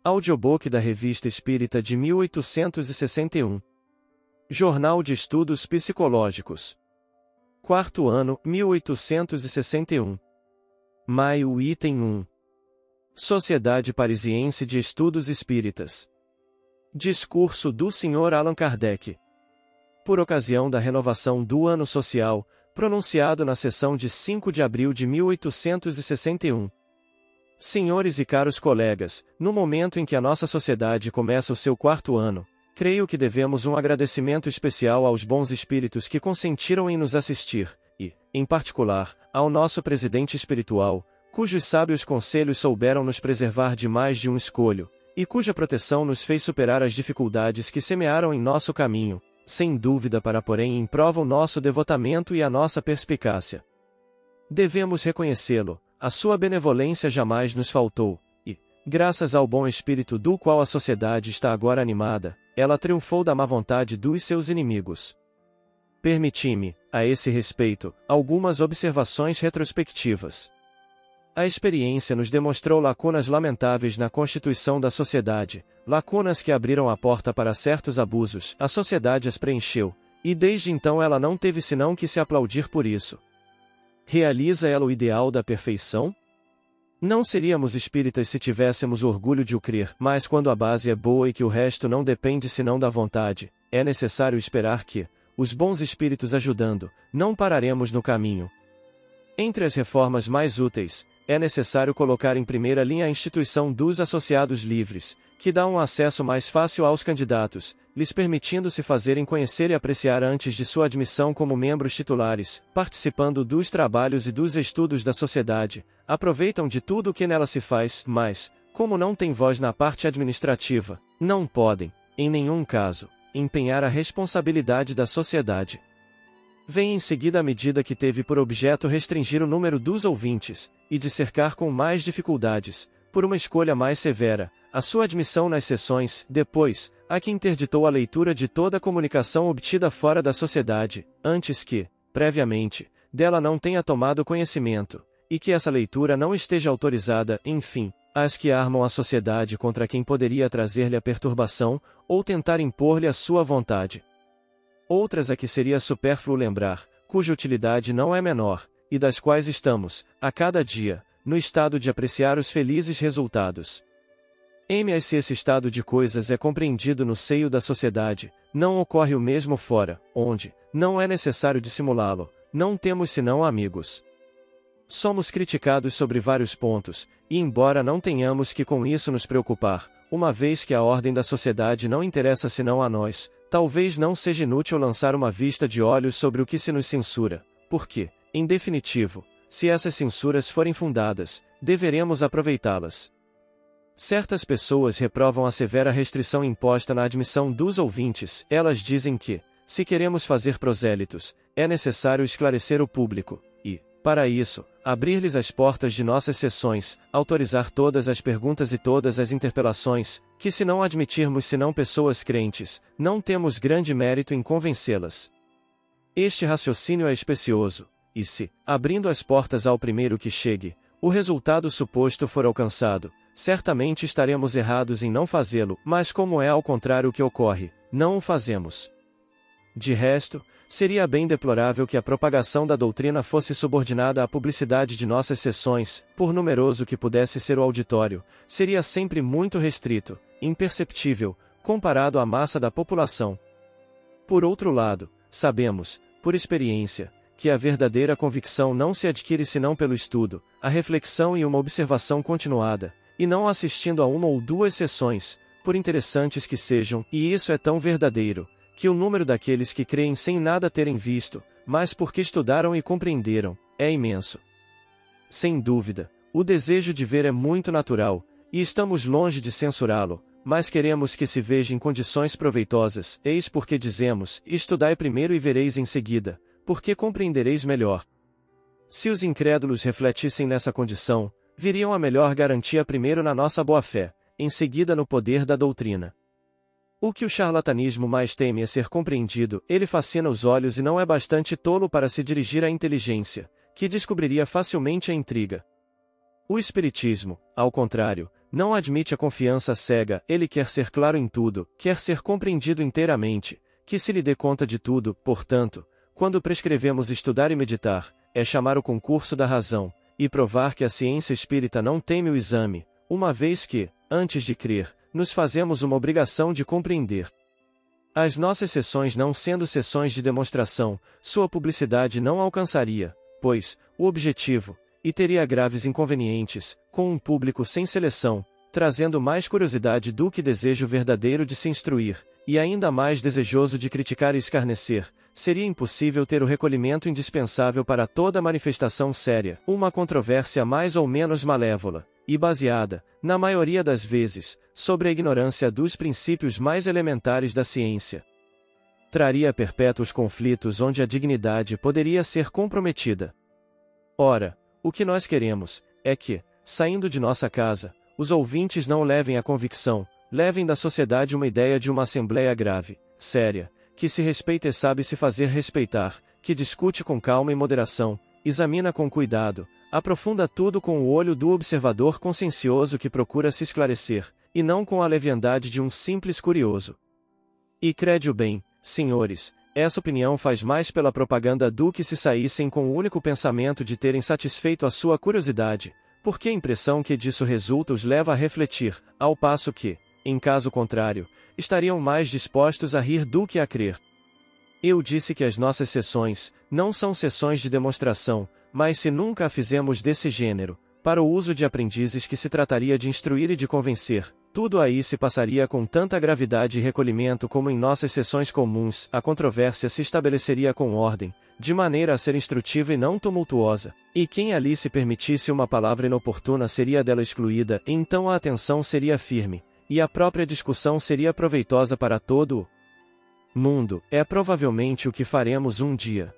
Audiobook da Revista Espírita de 1861. Jornal de Estudos Psicológicos. Quarto ano, 1861. Maio, item 1. Sociedade Parisiense de Estudos Espíritas. Discurso do Sr. Allan Kardec. Por ocasião da renovação do Ano Social, pronunciado na sessão de 5 de abril de 1861. Senhores e caros colegas, no momento em que a nossa sociedade começa o seu quarto ano, creio que devemos um agradecimento especial aos bons espíritos que consentiram em nos assistir, e, em particular, ao nosso presidente espiritual, cujos sábios conselhos souberam nos preservar de mais de um escolho, e cuja proteção nos fez superar as dificuldades que semearam em nosso caminho, sem dúvida para porem em prova o nosso devotamento e a nossa perspicácia. Devemos reconhecê-lo. A sua benevolência jamais nos faltou, e, graças ao bom espírito do qual a sociedade está agora animada, ela triunfou da má vontade dos seus inimigos. Permiti-me, a esse respeito, algumas observações retrospectivas. A experiência nos demonstrou lacunas lamentáveis na constituição da sociedade, lacunas que abriram a porta para certos abusos, a sociedade as preencheu, e desde então ela não teve senão que se aplaudir por isso. Realiza ela o ideal da perfeição? Não seríamos espíritas se tivéssemos orgulho de o crer, mas quando a base é boa e que o resto não depende senão da vontade, é necessário esperar que, os bons espíritos ajudando, não pararemos no caminho. Entre as reformas mais úteis, é necessário colocar em primeira linha a instituição dos associados livres, que dá um acesso mais fácil aos candidatos, lhes permitindo se fazerem conhecer e apreciar antes de sua admissão como membros titulares, participando dos trabalhos e dos estudos da sociedade, aproveitam de tudo o que nela se faz, mas, como não têm voz na parte administrativa, não podem, em nenhum caso, empenhar a responsabilidade da sociedade. Vem em seguida a medida que teve por objeto restringir o número dos ouvintes, e de cercar com mais dificuldades, por uma escolha mais severa, a sua admissão nas sessões, depois, a que interditou a leitura de toda a comunicação obtida fora da sociedade, antes que, previamente, dela não tenha tomado conhecimento, e que essa leitura não esteja autorizada, enfim, as que armam a sociedade contra quem poderia trazer-lhe a perturbação, ou tentar impor-lhe a sua vontade. Outras a que seria supérfluo lembrar, cuja utilidade não é menor, e das quais estamos, a cada dia, no estado de apreciar os felizes resultados. Mas se esse estado de coisas é compreendido no seio da sociedade, não ocorre o mesmo fora, onde, não é necessário dissimulá-lo, não temos senão amigos. Somos criticados sobre vários pontos, e embora não tenhamos que com isso nos preocupar, uma vez que a ordem da sociedade não interessa senão a nós, talvez não seja inútil lançar uma vista de olhos sobre o que se nos censura, porque, em definitivo, se essas censuras forem fundadas, deveremos aproveitá-las. Certas pessoas reprovam a severa restrição imposta na admissão dos ouvintes. Elas dizem que, se queremos fazer prosélitos, é necessário esclarecer o público, e, para isso, abrir-lhes as portas de nossas sessões, autorizar todas as perguntas e todas as interpelações, que se não admitirmos senão pessoas crentes, não temos grande mérito em convencê-las. Este raciocínio é especioso, e se, abrindo as portas ao primeiro que chegue, o resultado suposto for alcançado, certamente estaremos errados em não fazê-lo, mas como é ao contrário o que ocorre, não o fazemos. De resto, seria bem deplorável que a propagação da doutrina fosse subordinada à publicidade de nossas sessões, por numeroso que pudesse ser o auditório, seria sempre muito restrito, imperceptível, comparado à massa da população. Por outro lado, sabemos, por experiência, que a verdadeira convicção não se adquire senão pelo estudo, a reflexão e uma observação continuada, e não assistindo a uma ou duas sessões, por interessantes que sejam, e isso é tão verdadeiro, que o número daqueles que creem sem nada terem visto, mas porque estudaram e compreenderam, é imenso. Sem dúvida, o desejo de ver é muito natural, e estamos longe de censurá-lo, mas queremos que se veja em condições proveitosas, eis porque dizemos, estudai primeiro e vereis em seguida, porque compreendereis melhor. Se os incrédulos refletissem nessa condição, viriam a melhor garantia primeiro na nossa boa-fé, em seguida no poder da doutrina. O que o charlatanismo mais teme é ser compreendido, ele fascina os olhos e não é bastante tolo para se dirigir à inteligência, que descobriria facilmente a intriga. O espiritismo, ao contrário, não admite a confiança cega, ele quer ser claro em tudo, quer ser compreendido inteiramente, que se lhe dê conta de tudo, portanto, quando prescrevemos estudar e meditar, é chamar o concurso da razão, e provar que a ciência espírita não teme o exame, uma vez que, antes de crer, nos fazemos uma obrigação de compreender. As nossas sessões não sendo sessões de demonstração, sua publicidade não alcançaria, pois, o objetivo, e teria graves inconvenientes, com um público sem seleção, trazendo mais curiosidade do que desejo verdadeiro de se instruir, e ainda mais desejoso de criticar e escarnecer, seria impossível ter o recolhimento indispensável para toda manifestação séria, uma controvérsia mais ou menos malévola, e baseada, na maioria das vezes, sobre a ignorância dos princípios mais elementares da ciência. Traria perpétuos conflitos onde a dignidade poderia ser comprometida. Ora, o que nós queremos, é que, saindo de nossa casa, os ouvintes não levem a convicção, levem da sociedade uma ideia de uma assembleia grave, séria, que se respeita e sabe se fazer respeitar, que discute com calma e moderação, examina com cuidado, aprofunda tudo com o olho do observador consciencioso que procura se esclarecer, e não com a leviandade de um simples curioso. E crede-o bem, senhores, essa opinião faz mais pela propaganda do que se saíssem com o único pensamento de terem satisfeito a sua curiosidade, porque a impressão que disso resulta os leva a refletir, ao passo que, em caso contrário, estariam mais dispostos a rir do que a crer. Eu disse que as nossas sessões não são sessões de demonstração, mas se nunca a fizemos desse gênero, para o uso de aprendizes que se trataria de instruir e de convencer, tudo aí se passaria com tanta gravidade e recolhimento como em nossas sessões comuns, a controvérsia se estabeleceria com ordem, de maneira a ser instrutiva e não tumultuosa, e quem ali se permitisse uma palavra inoportuna seria dela excluída, então a atenção seria firme, e a própria discussão seria proveitosa para todo o mundo, é provavelmente o que faremos um dia.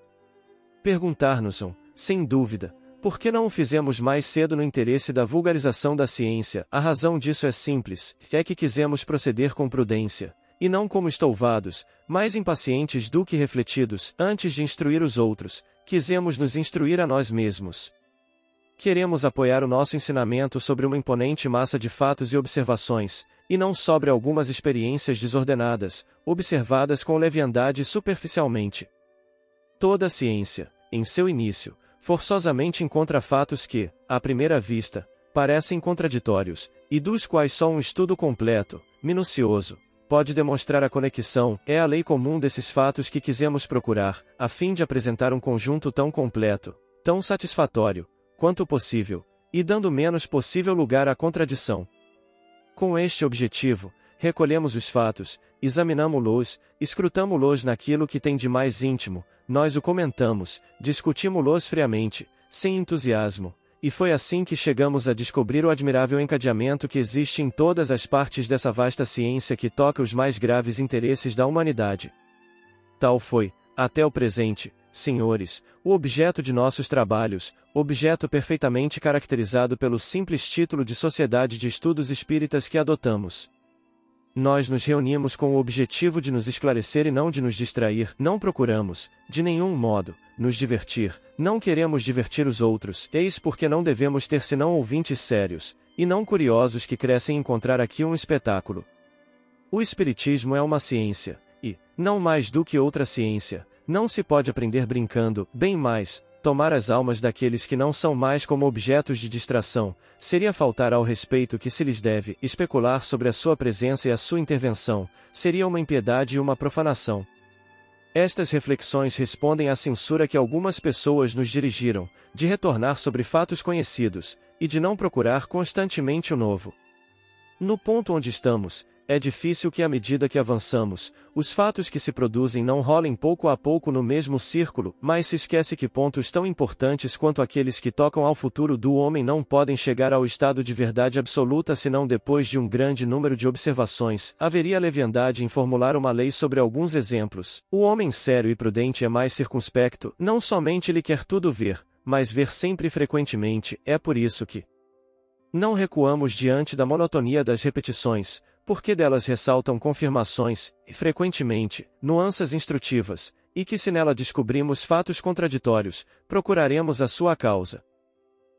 Perguntar-nos-ão, sem dúvida, por que não o fizemos mais cedo no interesse da vulgarização da ciência? A razão disso é simples, é que quisemos proceder com prudência, e não como estouvados, mais impacientes do que refletidos, antes de instruir os outros, quisemos nos instruir a nós mesmos. Queremos apoiar o nosso ensinamento sobre uma imponente massa de fatos e observações, e não sobre algumas experiências desordenadas, observadas com leviandade superficialmente. Toda a ciência, em seu início, forçosamente encontra fatos que, à primeira vista, parecem contraditórios, e dos quais só um estudo completo, minucioso, pode demonstrar a conexão. É a lei comum desses fatos que quisemos procurar, a fim de apresentar um conjunto tão completo, tão satisfatório, quanto possível, e dando menos possível lugar à contradição. Com este objetivo, recolhemos os fatos, examinamo-los, escrutamo-los naquilo que tem de mais íntimo, nós o comentamos, discutimos-los friamente, sem entusiasmo, e foi assim que chegamos a descobrir o admirável encadeamento que existe em todas as partes dessa vasta ciência que toca os mais graves interesses da humanidade. Tal foi, até o presente, senhores, o objeto de nossos trabalhos, objeto perfeitamente caracterizado pelo simples título de Sociedade de Estudos Espíritas que adotamos. Nós nos reunimos com o objetivo de nos esclarecer e não de nos distrair, não procuramos, de nenhum modo, nos divertir, não queremos divertir os outros, eis porque não devemos ter senão ouvintes sérios, e não curiosos que crescem encontrar aqui um espetáculo. O Espiritismo é uma ciência, e, não mais do que outra ciência, não se pode aprender brincando, bem mais, tomar as almas daqueles que não são mais como objetos de distração, seria faltar ao respeito que se lhes deve, especular sobre a sua presença e a sua intervenção, seria uma impiedade e uma profanação. Estas reflexões respondem à censura que algumas pessoas nos dirigiram, de retornar sobre fatos conhecidos, e de não procurar constantemente o novo. No ponto onde estamos, é difícil que à medida que avançamos, os fatos que se produzem não rolem pouco a pouco no mesmo círculo, mas se esquece que pontos tão importantes quanto aqueles que tocam ao futuro do homem não podem chegar ao estado de verdade absoluta senão depois de um grande número de observações. Haveria leviandade em formular uma lei sobre alguns exemplos. O homem sério e prudente é mais circunspecto, não somente ele quer tudo ver, mas ver sempre e frequentemente. É por isso que não recuamos diante da monotonia das repetições, porque delas ressaltam confirmações, e frequentemente, nuances instrutivas, e que se nela descobrimos fatos contraditórios, procuraremos a sua causa.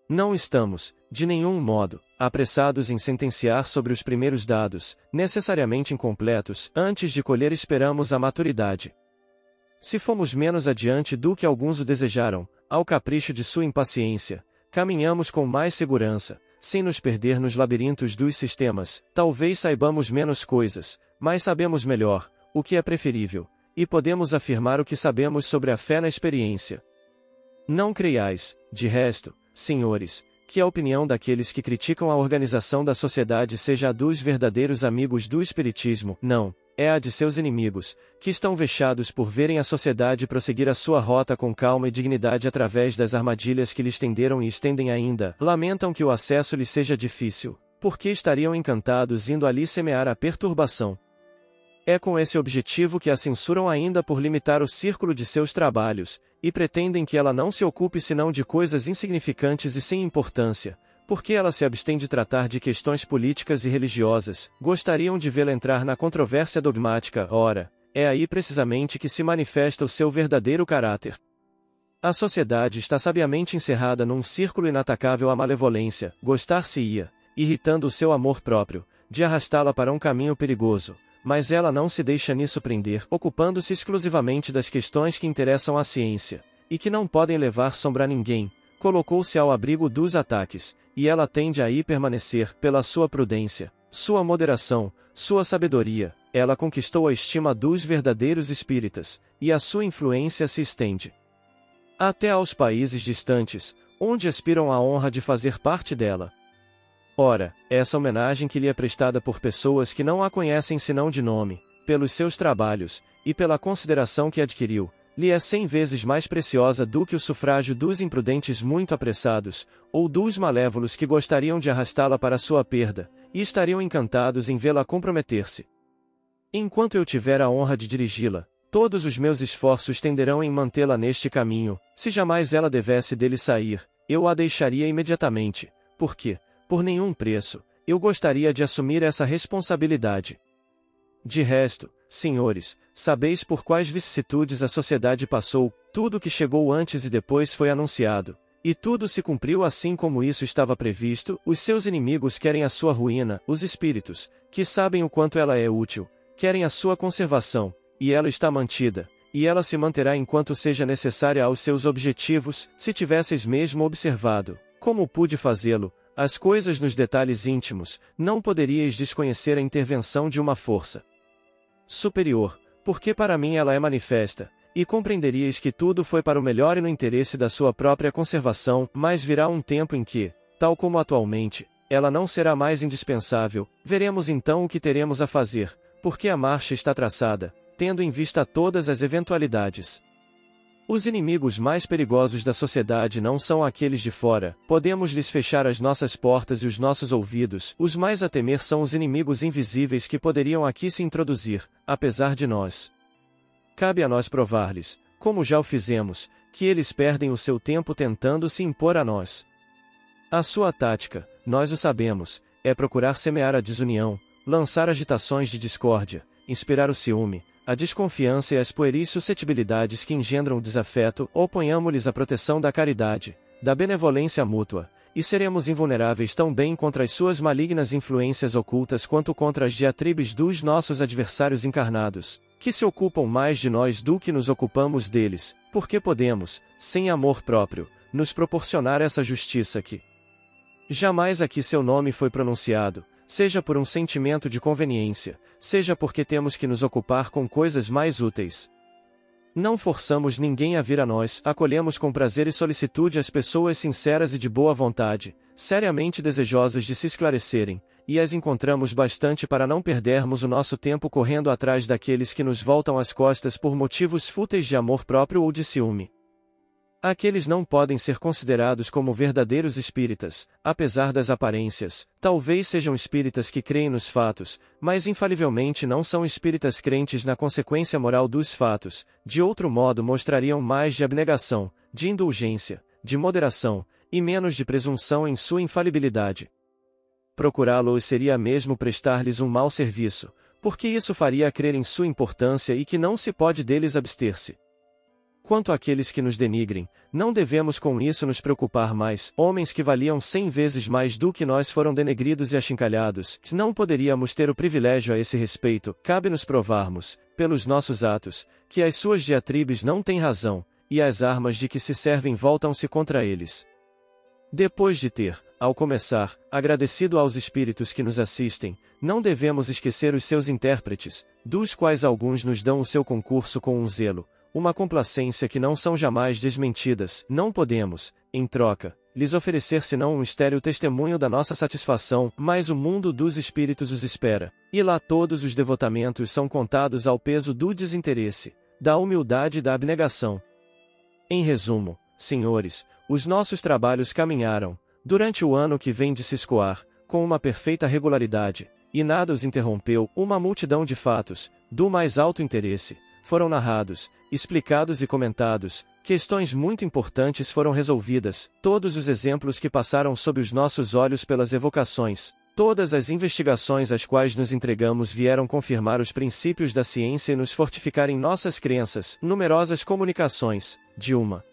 Não estamos, de nenhum modo, apressados em sentenciar sobre os primeiros dados, necessariamente incompletos, antes de colher esperamos a maturidade. Se fomos menos adiante do que alguns o desejaram, ao capricho de sua impaciência, caminhamos com mais segurança, sem nos perder nos labirintos dos sistemas, talvez saibamos menos coisas, mas sabemos melhor, o que é preferível, e podemos afirmar o que sabemos sobre a fé na experiência. Não creiais, de resto, senhores, que a opinião daqueles que criticam a organização da sociedade seja a dos verdadeiros amigos do Espiritismo, não, é a de seus inimigos, que estão vexados por verem a sociedade prosseguir a sua rota com calma e dignidade através das armadilhas que lhes tenderam e estendem ainda, lamentam que o acesso lhes seja difícil, porque estariam encantados indo ali semear a perturbação. É com esse objetivo que a censuram ainda por limitar o círculo de seus trabalhos, e pretendem que ela não se ocupe senão de coisas insignificantes e sem importância, porque ela se abstém de tratar de questões políticas e religiosas, gostariam de vê-la entrar na controvérsia dogmática, ora, é aí precisamente que se manifesta o seu verdadeiro caráter. A sociedade está sabiamente encerrada num círculo inatacável à malevolência, gostar-se-ia, irritando o seu amor próprio, de arrastá-la para um caminho perigoso, mas ela não se deixa nisso prender, ocupando-se exclusivamente das questões que interessam à ciência, e que não podem levar sombra a ninguém, colocou-se ao abrigo dos ataques, e ela tende a aí permanecer, pela sua prudência, sua moderação, sua sabedoria, ela conquistou a estima dos verdadeiros espíritas, e a sua influência se estende até aos países distantes, onde aspiram à honra de fazer parte dela. Ora, essa homenagem que lhe é prestada por pessoas que não a conhecem senão de nome, pelos seus trabalhos, e pela consideração que adquiriu, lhe é 100 vezes mais preciosa do que o sufrágio dos imprudentes muito apressados, ou dos malévolos que gostariam de arrastá-la para sua perda, e estariam encantados em vê-la comprometer-se. Enquanto eu tiver a honra de dirigi-la, todos os meus esforços tenderão em mantê-la neste caminho, se jamais ela devesse dele sair, eu a deixaria imediatamente, porque, por nenhum preço, eu gostaria de assumir essa responsabilidade. De resto, senhores, sabeis por quais vicissitudes a sociedade passou, tudo que chegou antes e depois foi anunciado, e tudo se cumpriu assim como isso estava previsto, os seus inimigos querem a sua ruína, os espíritos, que sabem o quanto ela é útil, querem a sua conservação, e ela está mantida, e ela se manterá enquanto seja necessária aos seus objetivos, se tivesseis mesmo observado, como pude fazê-lo, as coisas nos detalhes íntimos, não poderíeis desconhecer a intervenção de uma força superior, porque para mim ela é manifesta, e compreenderíeis que tudo foi para o melhor e no interesse da sua própria conservação, mas virá um tempo em que, tal como atualmente, ela não será mais indispensável, veremos então o que teremos a fazer, porque a marcha está traçada, tendo em vista todas as eventualidades. Os inimigos mais perigosos da sociedade não são aqueles de fora, podemos lhes fechar as nossas portas e os nossos ouvidos, os mais a temer são os inimigos invisíveis que poderiam aqui se introduzir, apesar de nós. Cabe a nós provar-lhes, como já o fizemos, que eles perdem o seu tempo tentando se impor a nós. A sua tática, nós o sabemos, é procurar semear a desunião, lançar agitações de discórdia, inspirar o ciúme, a desconfiança e as pueris suscetibilidades que engendram o desafeto, oponhamo-lhes a proteção da caridade, da benevolência mútua, e seremos invulneráveis tão bem contra as suas malignas influências ocultas quanto contra as diatribes dos nossos adversários encarnados, que se ocupam mais de nós do que nos ocupamos deles, porque podemos, sem amor próprio, nos proporcionar essa justiça que jamais aqui seu nome foi pronunciado, seja por um sentimento de conveniência, seja porque temos que nos ocupar com coisas mais úteis. Não forçamos ninguém a vir a nós, acolhemos com prazer e solicitude as pessoas sinceras e de boa vontade, seriamente desejosas de se esclarecerem, e as encontramos bastante para não perdermos o nosso tempo correndo atrás daqueles que nos voltam as costas por motivos fúteis de amor próprio ou de ciúme. Aqueles não podem ser considerados como verdadeiros espíritas, apesar das aparências, talvez sejam espíritas que creem nos fatos, mas infalivelmente não são espíritas crentes na consequência moral dos fatos, de outro modo mostrariam mais de abnegação, de indulgência, de moderação, e menos de presunção em sua infalibilidade. Procurá-los seria mesmo prestar-lhes um mau serviço, porque isso faria crer em sua importância e que não se pode deles abster-se. Quanto àqueles que nos denigrem, não devemos com isso nos preocupar mais. Homens que valiam 100 vezes mais do que nós foram denegridos e achincalhados. Não poderíamos ter o privilégio a esse respeito. Cabe-nos provarmos, pelos nossos atos, que as suas diatribes não têm razão, e as armas de que se servem voltam-se contra eles. Depois de ter, ao começar, agradecido aos espíritos que nos assistem, não devemos esquecer os seus intérpretes, dos quais alguns nos dão o seu concurso com um zelo, uma complacência que não são jamais desmentidas. Não podemos, em troca, lhes oferecer senão um estéril testemunho da nossa satisfação, mas o mundo dos espíritos os espera, e lá todos os devotamentos são contados ao peso do desinteresse, da humildade e da abnegação. Em resumo, senhores, os nossos trabalhos caminharam, durante o ano que vem de se escoar, com uma perfeita regularidade, e nada os interrompeu. Uma multidão de fatos, do mais alto interesse, foram narrados, explicados e comentados, questões muito importantes foram resolvidas, todos os exemplos que passaram sob os nossos olhos pelas evocações, todas as investigações às quais nos entregamos vieram confirmar os princípios da ciência e nos fortificar em nossas crenças. Numerosas comunicações, de uma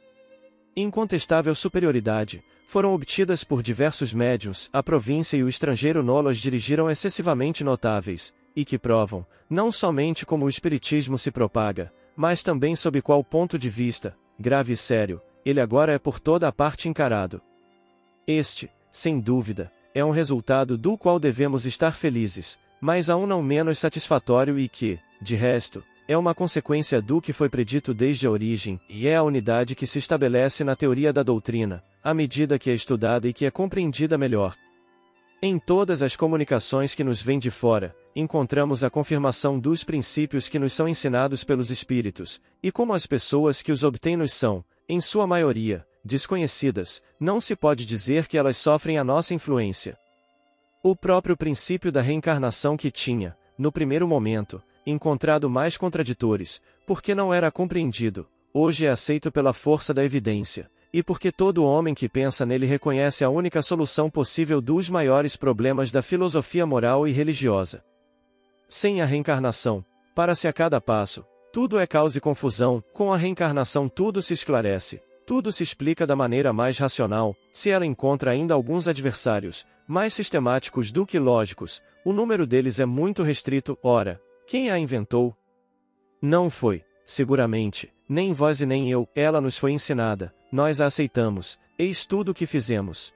incontestável superioridade, foram obtidas por diversos médiuns. A província e o estrangeiro nolas dirigiram excessivamente notáveis, e que provam, não somente como o espiritismo se propaga, mas também sob qual ponto de vista, grave e sério, ele agora é por toda a parte encarado. Este, sem dúvida, é um resultado do qual devemos estar felizes, mas aún não menos satisfatório e que, de resto, é uma consequência do que foi predito desde a origem, e é a unidade que se estabelece na teoria da doutrina, à medida que é estudada e que é compreendida melhor. Em todas as comunicações que nos vêm de fora, encontramos a confirmação dos princípios que nos são ensinados pelos espíritos, e como as pessoas que os obtêm nos são, em sua maioria, desconhecidas, não se pode dizer que elas sofrem a nossa influência. O próprio princípio da reencarnação que tinha, no primeiro momento, encontrado mais contraditores, porque não era compreendido, hoje é aceito pela força da evidência, e porque todo homem que pensa nele reconhece a única solução possível dos maiores problemas da filosofia moral e religiosa. Sem a reencarnação, para-se a cada passo, tudo é caos e confusão. Com a reencarnação tudo se esclarece, tudo se explica da maneira mais racional. Se ela encontra ainda alguns adversários, mais sistemáticos do que lógicos, o número deles é muito restrito. Ora, quem a inventou? Não foi, seguramente, nem vós e nem eu. Ela nos foi ensinada, nós a aceitamos, eis tudo o que fizemos.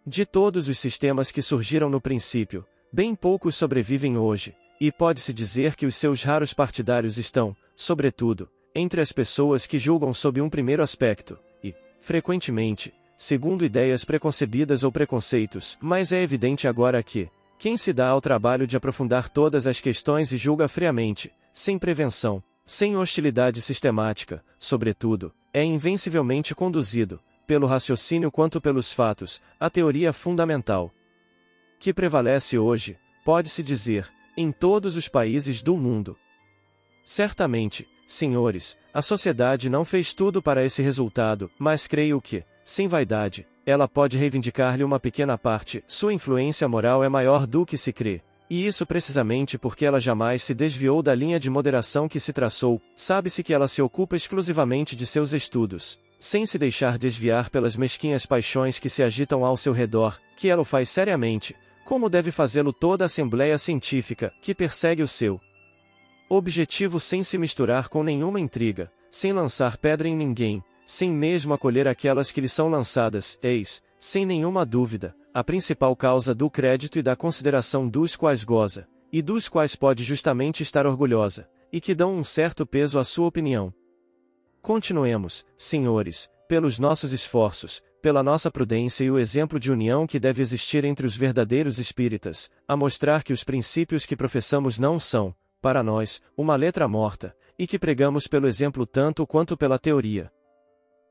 De todos os sistemas que surgiram no princípio, bem poucos sobrevivem hoje, e pode-se dizer que os seus raros partidários estão, sobretudo, entre as pessoas que julgam sob um primeiro aspecto, e, frequentemente, segundo ideias preconcebidas ou preconceitos. Mas é evidente agora que, quem se dá ao trabalho de aprofundar todas as questões e julga friamente, sem prevenção, sem hostilidade sistemática, sobretudo, é invencivelmente conduzido, pelo raciocínio quanto pelos fatos, a teoria fundamental que prevalece hoje, pode-se dizer, em todos os países do mundo. Certamente, senhores, a sociedade não fez tudo para esse resultado, mas creio que, sem vaidade, ela pode reivindicar-lhe uma pequena parte. Sua influência moral é maior do que se crê, e isso precisamente porque ela jamais se desviou da linha de moderação que se traçou. Sabe-se que ela se ocupa exclusivamente de seus estudos, sem se deixar desviar pelas mesquinhas paixões que se agitam ao seu redor, que ela o faz seriamente, como deve fazê-lo toda a assembleia científica, que persegue o seu objetivo sem se misturar com nenhuma intriga, sem lançar pedra em ninguém, sem mesmo acolher aquelas que lhe são lançadas. Eis, sem nenhuma dúvida, a principal causa do crédito e da consideração dos quais goza, e dos quais pode justamente estar orgulhosa, e que dão um certo peso à sua opinião. Continuemos, senhores, pelos nossos esforços, pela nossa prudência e o exemplo de união que deve existir entre os verdadeiros espíritas, a mostrar que os princípios que professamos não são, para nós, uma letra morta, e que pregamos pelo exemplo tanto quanto pela teoria.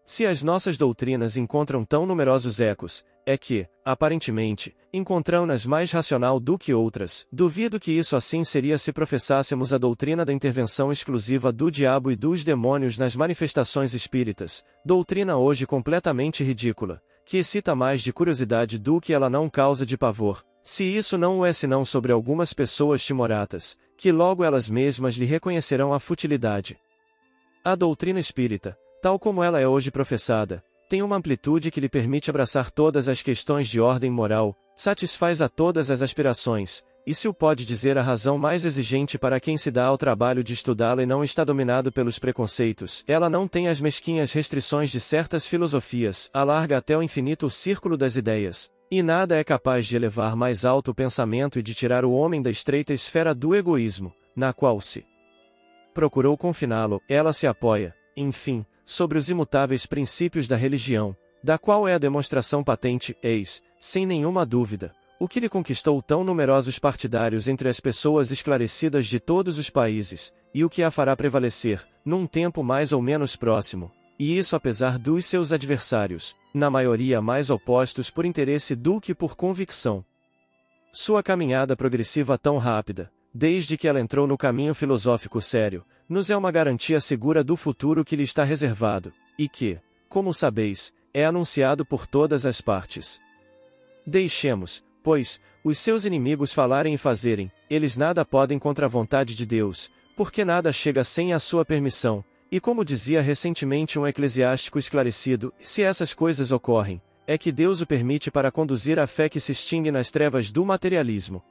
Se as nossas doutrinas encontram tão numerosos ecos, é que, aparentemente, encontram-nas mais racional do que outras. Duvido que isso assim seria se professássemos a doutrina da intervenção exclusiva do diabo e dos demônios nas manifestações espíritas, doutrina hoje completamente ridícula, que excita mais de curiosidade do que ela não causa de pavor. Se isso não o é senão sobre algumas pessoas timoratas, que logo elas mesmas lhe reconhecerão a futilidade. A doutrina espírita, tal como ela é hoje professada, tem uma amplitude que lhe permite abraçar todas as questões de ordem moral, satisfaz a todas as aspirações, e se o pode dizer a razão mais exigente para quem se dá ao trabalho de estudá-la e não está dominado pelos preconceitos. Ela não tem as mesquinhas restrições de certas filosofias, alarga até o infinito o círculo das ideias, e nada é capaz de elevar mais alto o pensamento e de tirar o homem da estreita esfera do egoísmo, na qual se procurou confiná-lo. Ela se apoia, enfim, sobre os imutáveis princípios da religião, da qual é a demonstração patente, eis, sem nenhuma dúvida, o que lhe conquistou tão numerosos partidários entre as pessoas esclarecidas de todos os países, e o que a fará prevalecer, num tempo mais ou menos próximo, e isso apesar dos seus adversários, na maioria mais opostos por interesse do que por convicção. Sua caminhada progressiva tão rápida, desde que ela entrou no caminho filosófico sério, nos é uma garantia segura do futuro que lhe está reservado, e que, como sabeis, é anunciado por todas as partes. Deixemos, pois, os seus inimigos falarem e fazerem, eles nada podem contra a vontade de Deus, porque nada chega sem a sua permissão, e como dizia recentemente um eclesiástico esclarecido, se essas coisas ocorrem, é que Deus o permite para conduzir a fé que se extingue nas trevas do materialismo.